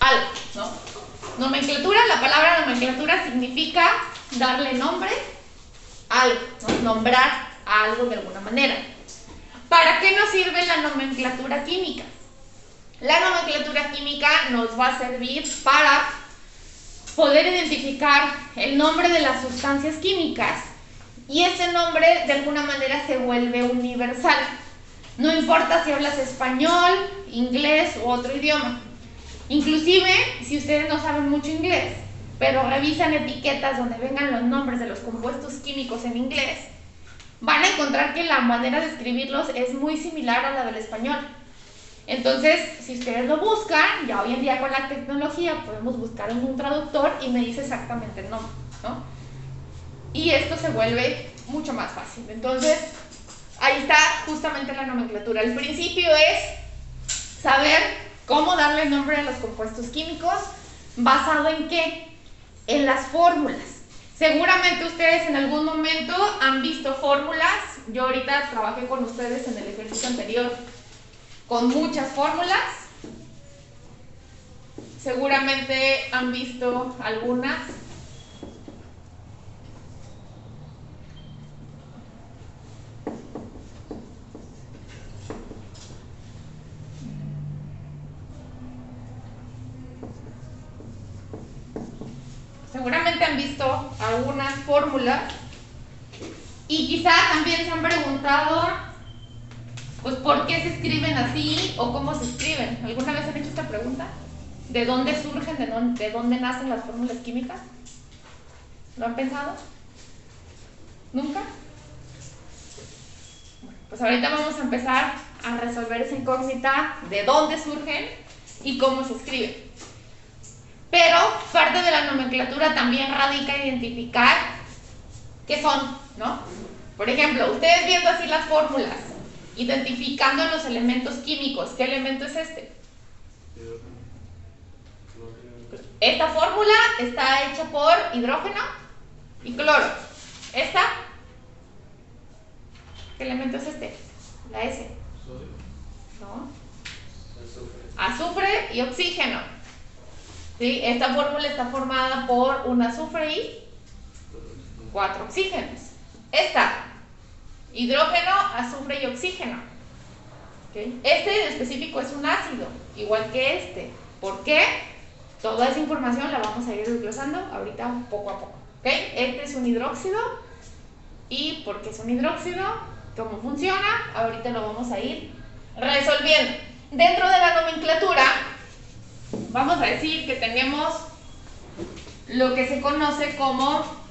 algo, ¿no? Nomenclatura, la palabra nomenclatura significa darle nombre a algo, ¿no? Nombrar a algo de alguna manera. ¿Para qué nos sirve la nomenclatura química? La nomenclatura química nos va a servir para poder identificar el nombre de las sustancias químicas y ese nombre de alguna manera se vuelve universal. No importa si hablas español, inglés u otro idioma. Inclusive, si ustedes no saben mucho inglés, pero revisan etiquetas donde vengan los nombres de los compuestos químicos en inglés, van a encontrar que la manera de escribirlos es muy similar a la del español. Entonces, si ustedes lo buscan, ya hoy en día con la tecnología podemos buscar en un traductor y me dice exactamente el nombre, ¿no? Y esto se vuelve mucho más fácil. Entonces, ahí está justamente la nomenclatura. El principio es saber cómo darle nombre a los compuestos químicos. ¿Basado en qué? En las fórmulas. Seguramente ustedes en algún momento han visto fórmulas. Yo ahorita trabajé con ustedes en el ejercicio anterior con muchas fórmulas. Seguramente han visto algunas. Seguramente han visto algunas fórmulas y quizá también se han preguntado pues por qué se escriben así o cómo se escriben. ¿Alguna vez han hecho esta pregunta? ¿De dónde surgen, de dónde nacen las fórmulas químicas? ¿Lo han pensado? ¿Nunca? Bueno, pues ahorita vamos a empezar a resolver esa incógnita de dónde surgen y cómo se escriben. Pero parte de la nomenclatura también radica en identificar qué son, ¿no? Por ejemplo, ustedes viendo así las fórmulas, identificando los elementos químicos. ¿Qué elemento es este? Esta fórmula está hecha por hidrógeno y cloro. ¿Esta? ¿Qué elemento es este? La S. ¿No? Azufre y oxígeno. ¿Sí? Esta fórmula está formada por un azufre y 4 oxígenos. Esta, hidrógeno, azufre y oxígeno. ¿Okay? Este en específico es un ácido, igual que este. ¿Por qué? Toda esa información la vamos a ir desglosando ahorita poco a poco. ¿Okay? Este es un hidróxido. ¿Y por qué es un hidróxido? ¿Cómo funciona? Ahorita lo vamos a ir resolviendo. Dentro de la nomenclatura, vamos a decir que tenemos lo que se conoce como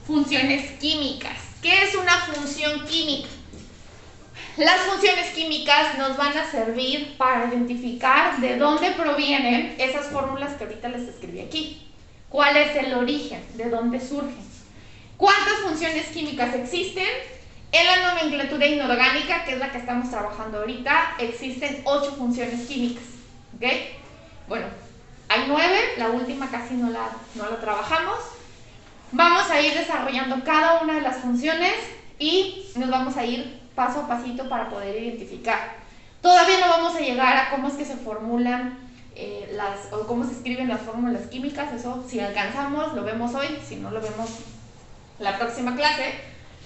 funciones químicas. ¿Qué es una función química? Las funciones químicas nos van a servir para identificar de dónde provienen esas fórmulas que ahorita les escribí aquí. ¿Cuál es el origen? ¿De dónde surgen? ¿Cuántas funciones químicas existen? En la nomenclatura inorgánica, que es la que estamos trabajando ahorita, existen 8 funciones químicas. ¿Ok? Bueno, hay 9, la última casi no la trabajamos. Vamos a ir desarrollando cada una de las funciones y nos vamos a ir paso a pasito para poder identificar. Todavía no vamos a llegar a cómo es que se formulan o cómo se escriben las fórmulas químicas. Eso, si alcanzamos, lo vemos hoy, si no, lo vemos la próxima clase.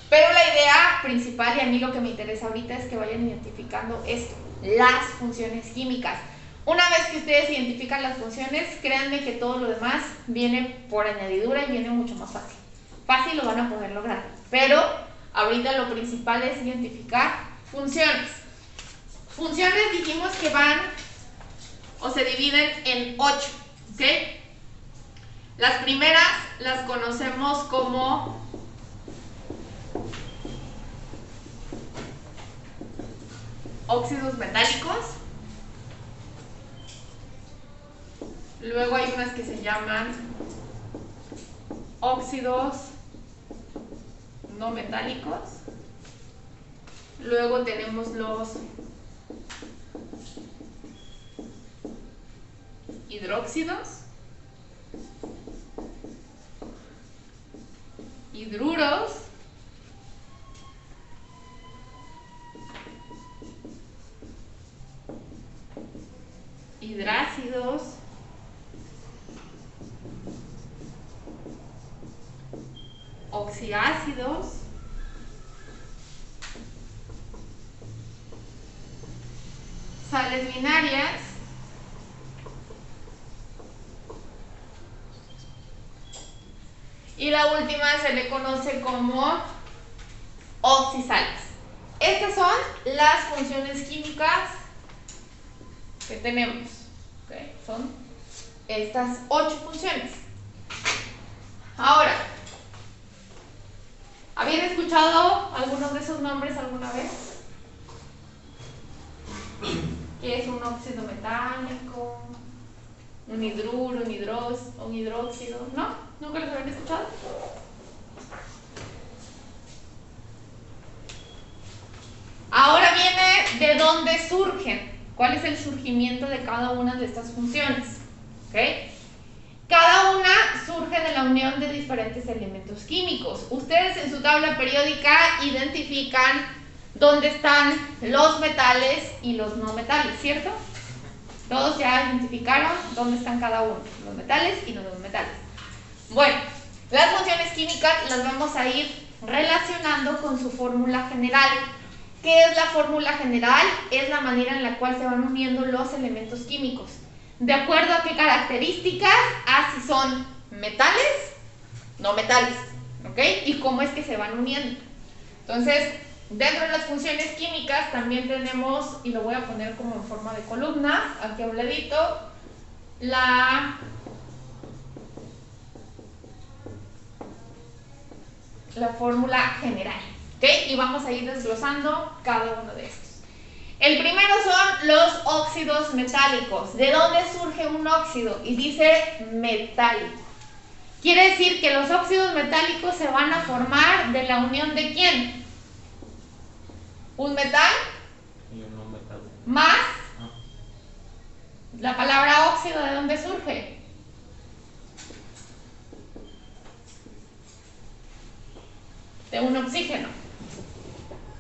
Pero la idea principal, y a mí lo que me interesa ahorita, es que vayan identificando esto, las funciones químicas. Una vez que ustedes identifican las funciones, créanme que todo lo demás viene por añadidura y viene mucho más fácil. Fácil lo van a poder lograr, pero ahorita lo principal es identificar funciones. Funciones dijimos que van o se dividen en 8, ¿ok? Las primeras las conocemos como óxidos metálicos. Luego hay unas que se llaman óxidos no metálicos. Luego tenemos los hidróxidos, hidruros hidrácidos, oxiácidos, sales binarias, y la última se le conoce como oxisales. Estas son las funciones químicas que tenemos. ¿Okay? Son estas 8 funciones. Ahora, ¿habían escuchado algunos de esos nombres alguna vez? ¿Qué es un óxido metálico? ¿Un hidruro, un hidróxido? ¿No? ¿Nunca los habían escuchado? Ahora viene de dónde surgen. ¿Cuál es el surgimiento de cada una de estas funciones? ¿Okay? Cada una surge de la unión de diferentes elementos químicos. Ustedes en su tabla periódica identifican dónde están los metales y los no metales, ¿cierto? Todos ya identificaron dónde están cada uno, los metales y los no metales. Bueno, las funciones químicas las vamos a ir relacionando con su fórmula general. ¿Qué es la fórmula general? Es la manera en la cual se van uniendo los elementos químicos. ¿De acuerdo a qué características? Si son metales, no metales, ¿ok? Y cómo es que se van uniendo. Entonces, dentro de las funciones químicas también tenemos, y lo voy a poner como en forma de columna, aquí a un ladito, la fórmula general, ¿ok? Y vamos a ir desglosando cada uno de estos. El primero son los óxidos metálicos. ¿De dónde surge un óxido? Y dice metálico. Quiere decir que los óxidos metálicos se van a formar de la unión de ¿quién? Un metal Y un no metal. más la palabra óxido. ¿De dónde surge? De un oxígeno.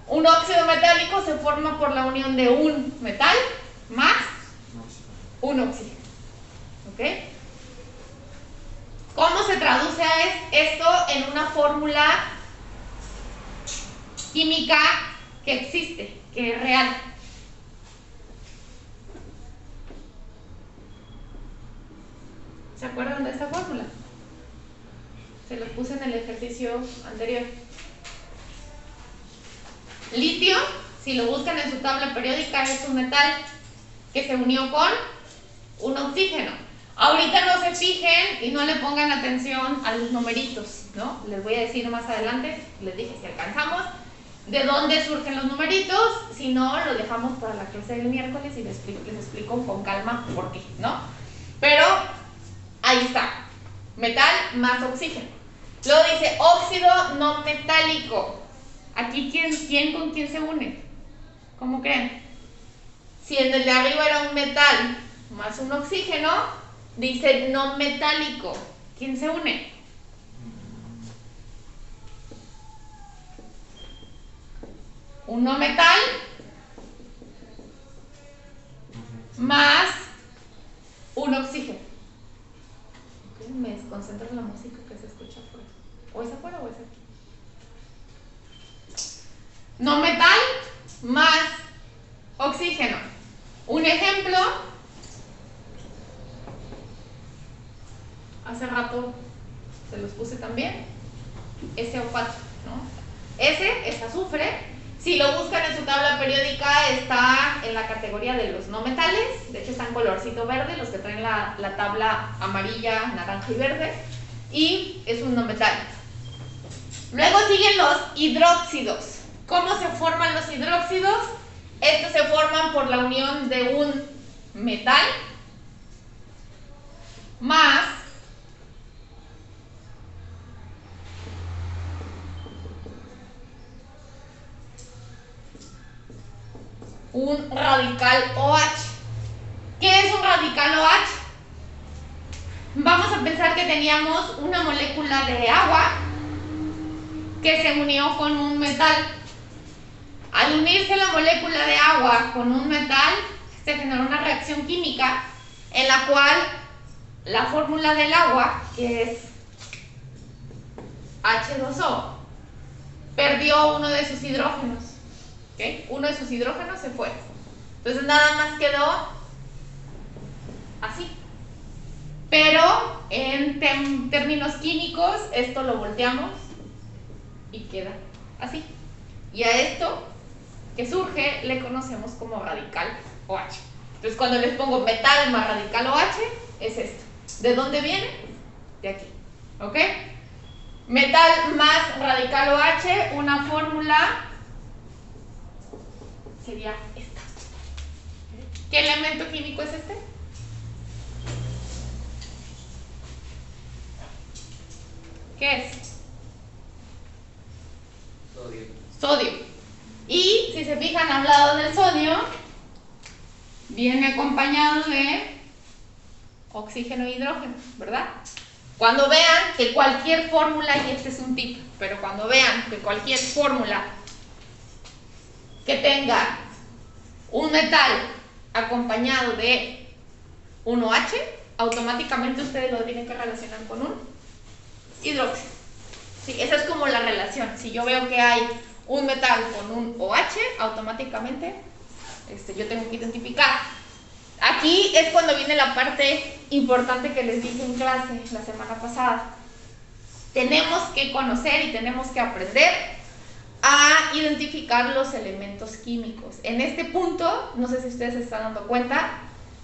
Un óxido metálico se forma por la unión de un metal más un oxígeno. ¿Ok? ¿Cómo se traduce esto en una fórmula química que existe, que es real? ¿Se acuerdan de esta fórmula? Se los puse en el ejercicio anterior. Litio, si lo buscan en su tabla periódica, es un metal que se unió con un oxígeno. Ahorita no se fijen y no le pongan atención a los numeritos, ¿no? Les voy a decir más adelante, les dije si alcanzamos, de dónde surgen los numeritos. Si no, lo dejamos para la clase del miércoles y les explico con calma por qué, ¿no? Pero ahí está, metal más oxígeno. Luego dice óxido no metálico. Aquí, ¿quién con quién se une? ¿Cómo creen? Si en el de arriba era un metal más un oxígeno, dice no metálico. ¿Quién se une? Un no metal más un oxígeno. Me desconcentro en la música que se escucha afuera. ¿O es afuera o es aquí? No metal más oxígeno. Un ejemplo, hace rato se los puse también, SO4, ¿no? S es azufre. Si lo buscan en su tabla periódica, está en la categoría de los no metales. De hecho está en colorcito verde, los que traen la tabla amarilla, naranja y verde. Y es un no metal. Luego siguen los hidróxidos. ¿Cómo se forman los hidróxidos? Estos se forman por la unión de un metal más un radical OH. ¿Qué es un radical OH? Vamos a pensar que teníamos una molécula de agua que se unió con un metal. Al unirse la molécula de agua con un metal, se generó una reacción química en la cual la fórmula del agua, que es H2O, perdió uno de sus hidrógenos. ¿Okay? Uno de sus hidrógenos se fue. Entonces nada más quedó así. Pero en términos químicos, esto lo volteamos y queda así. Y a esto que surge le conocemos como radical OH. Entonces cuando les pongo metal más radical OH, es esto. ¿De dónde viene? De aquí. ¿Ok? Metal más radical OH, una fórmula sería esta. ¿Qué elemento químico es este? ¿Qué es? Sodio. Sodio. Y si se fijan al lado del sodio, viene acompañado de oxígeno e hidrógeno, ¿verdad? Cuando vean que cualquier fórmula, y este es un tip, pero cuando vean que cualquier fórmula que tenga un metal acompañado de un OH, automáticamente ustedes lo tienen que relacionar con un hidrógeno. Sí, esa es como la relación. Si yo veo que hay un metal con un OH, automáticamente yo tengo que identificar. Aquí es cuando viene la parte importante que les dije en clase la semana pasada. Tenemos que conocer y tenemos que aprender a identificar los elementos químicos. En este punto, no sé si ustedes se están dando cuenta,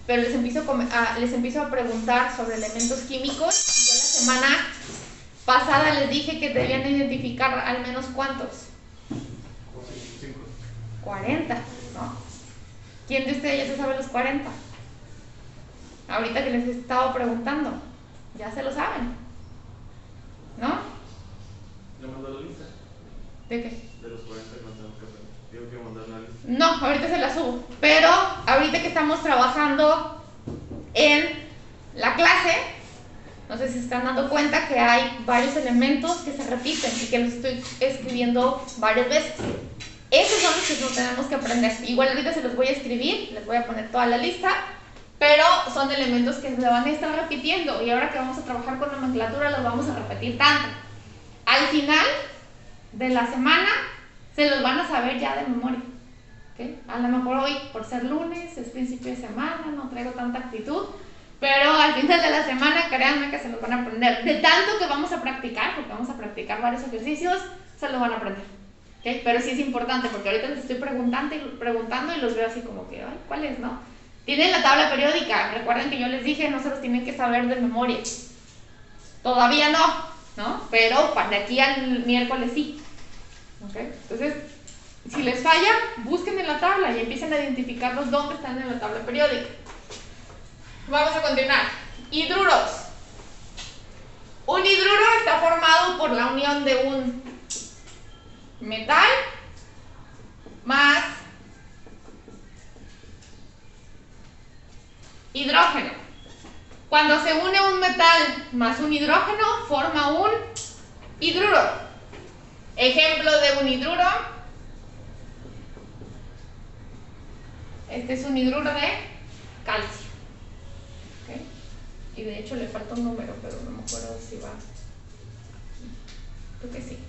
pero les empiezo a preguntar sobre elementos químicos. Yo la semana pasada les dije que debían identificar al menos ¿cuántos? 40, ¿no? ¿Quién de ustedes ya se sabe los 40? Ahorita que les he estado preguntando, ya se lo saben, ¿no? ¿Le mandó la lista? ¿De qué? De los 40 que no tengo que hacer. Tengo que mandar la lista. No, ahorita se la subo. Pero ahorita que estamos trabajando en la clase, no sé si se están dando cuenta que hay varios elementos que se repiten y que los estoy escribiendo varias veces. Esos son los que nos tenemos que aprender. Igual ahorita se los voy a escribir, les voy a poner toda la lista, pero son elementos que se van a estar repitiendo y ahora que vamos a trabajar con nomenclatura los vamos a repetir tanto. Al final de la semana se los van a saber ya de memoria. ¿Okay? A lo mejor hoy, por ser lunes, es principio de semana, no traigo tanta actitud, pero al final de la semana créanme que se los van a aprender. De tanto que vamos a practicar, porque vamos a practicar varios ejercicios, se los van a aprender. ¿Okay? Pero sí es importante porque ahorita les estoy preguntando y los veo así como que, ay, ¿cuál es, no? Tienen la tabla periódica, recuerden que yo les dije, no se los tienen que saber de memoria. Todavía no, pero de aquí al miércoles sí. ¿Okay? Entonces, si les falla, busquen en la tabla y empiecen a identificarlos dónde están en la tabla periódica. Vamos a continuar. Hidruros. Un hidruro está formado por la unión de un metal más hidrógeno. Cuando se une un metal más un hidrógeno, forma un hidruro. Ejemplo de un hidruro. Este es un hidruro de calcio. ¿Okay? Y de hecho le falta un número, pero no me acuerdo si va. Creo que sí.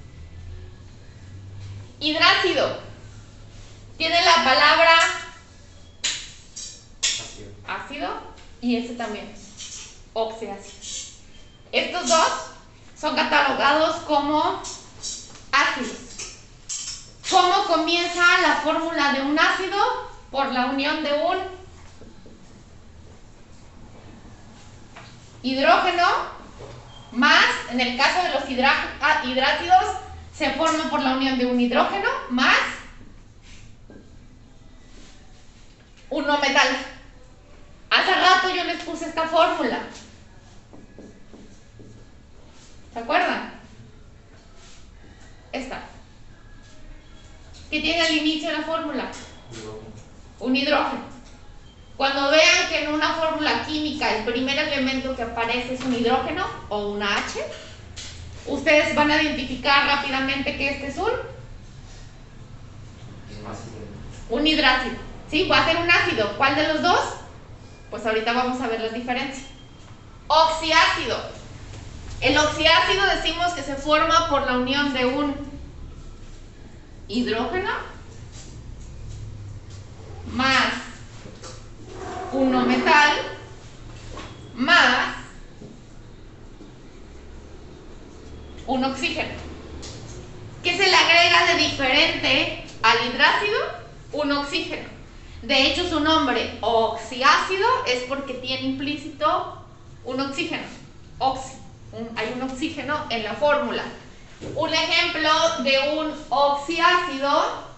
Hidrácido. Tiene la palabra ácido y este también, oxiácido. Estos dos son catalogados como ácidos. ¿Cómo comienza la fórmula de un ácido? Por la unión de un hidrógeno más, en el caso de los hidrácidos, se forma por la unión de un hidrógeno más un no metal. Hace rato yo les puse esta fórmula. ¿Se acuerdan? Esta. ¿Qué tiene al inicio la fórmula? Un hidrógeno. Cuando vean que en una fórmula química el primer elemento que aparece es un hidrógeno o una H, ustedes van a identificar rápidamente que este es un hidrácido. ¿Sí? Va a ser un ácido. ¿Cuál de los dos? Pues ahorita vamos a ver las diferencias. Oxiácido. El oxiácido decimos que se forma por la unión de un hidrógeno más un no metal más un oxígeno. ¿Qué se le agrega de diferente al hidrácido? Un oxígeno. De hecho, su nombre oxiácido es porque tiene implícito un oxígeno. Hay un oxígeno en la fórmula. Un ejemplo de un oxiácido,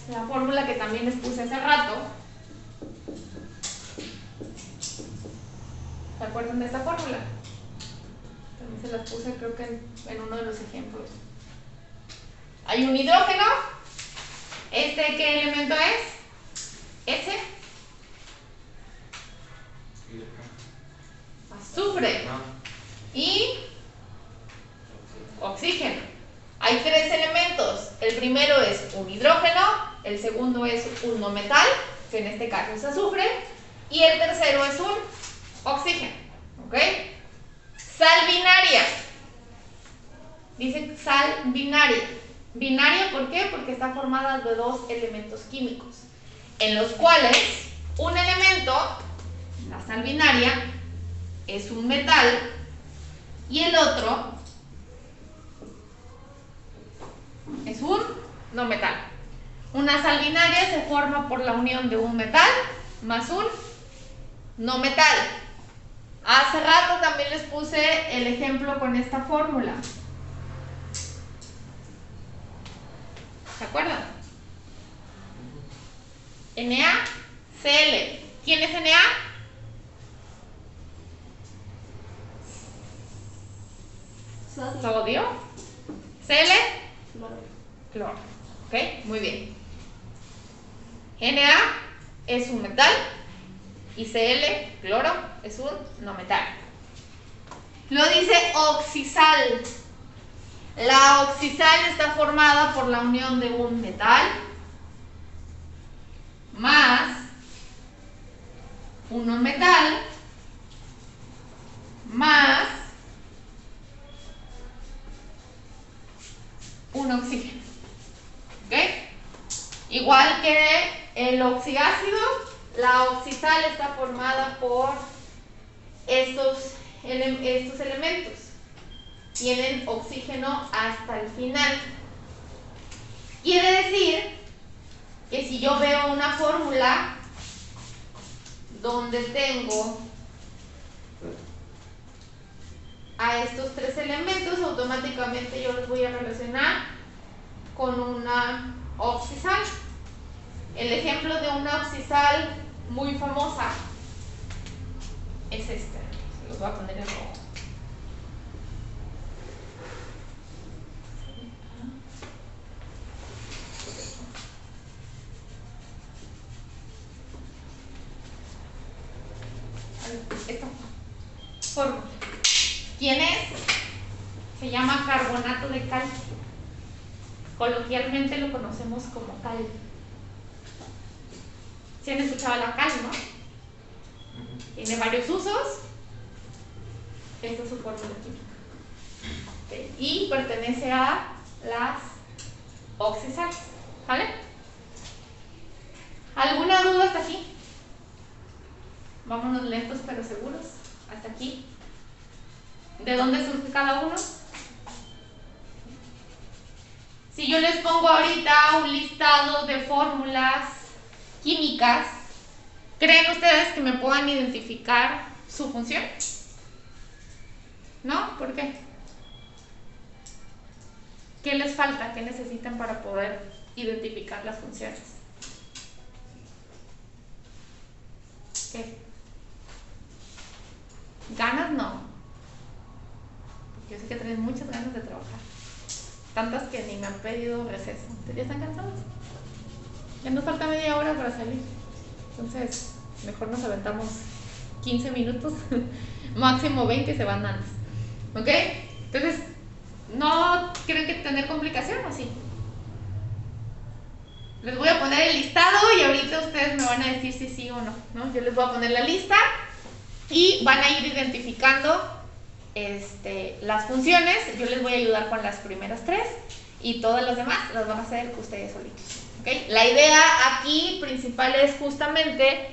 la fórmula que también les puse hace rato. ¿Se acuerdan de esta fórmula? También se las puse creo que en uno de los ejemplos. Hay un hidrógeno. ¿Qué elemento es? ¿Ese? Azufre. Y oxígeno. Hay tres elementos. El primero es un hidrógeno, el segundo es un no metal, que en este caso es azufre, y el tercero es un oxígeno. ¿Ok? Sal binaria. Dice sal binaria. Binaria, ¿por qué? Porque está formada de dos elementos químicos, en los cuales un elemento, la sal binaria, es un metal y el otro es un no metal. Una sal binaria se forma por la unión de un metal más un no metal. Hace rato también les puse el ejemplo con esta fórmula. ¿Se acuerdan? NaCl. ¿Quién es Na? Sodio. Cl. Cloro. ¿Ok? Muy bien. Na es un metal y Cl, cloro, es un no metal. Lo dice oxisal. La oxisal está formada por la unión de un metal más un no metal más un oxígeno. ¿Ok? Igual que el oxiácido, la oxisal está formada por estos elementos. Tienen oxígeno hasta el final. Quiere decir que si yo veo una fórmula donde tengo a estos tres elementos, automáticamente yo los voy a relacionar con una oxisal. El ejemplo de una oxisal muy famosa es este. Se los voy a poner en rojo. Esta fórmula. ¿Quién es? Se llama carbonato de calcio. Coloquialmente lo conocemos como cal. ¿Sí han escuchado la cal, no? Tiene varios usos. Esta es su fórmula química. Okay. Y pertenece a las oxisales. ¿Vale? ¿Alguna duda hasta aquí? Vámonos lentos pero seguros. Hasta aquí. ¿De dónde surge cada uno? Si yo les pongo ahorita un listado de fórmulas químicas, ¿creen ustedes que me puedan identificar su función? ¿No? ¿Por qué? ¿Qué les falta? ¿Qué necesitan para poder identificar las funciones? ¿Qué? ¿Ganas? No. Porque yo sé que tienen muchas ganas de trabajar. Tantas que ni me han pedido receso. ¿Ya están cansados? Ya nos falta media hora para salir. Entonces, mejor nos aventamos 15 minutos. Máximo 20 y se van antes. ¿Ok? Entonces, ¿no creen que tener complicación o sí? Les voy a poner el listado y ahorita ustedes me van a decir si sí o no, ¿no? Yo les voy a poner la lista y van a ir identificando las funciones. Yo les voy a ayudar con las primeras 3 y todas las demás las van a hacer ustedes solitos, ¿ok? La idea aquí principal es justamente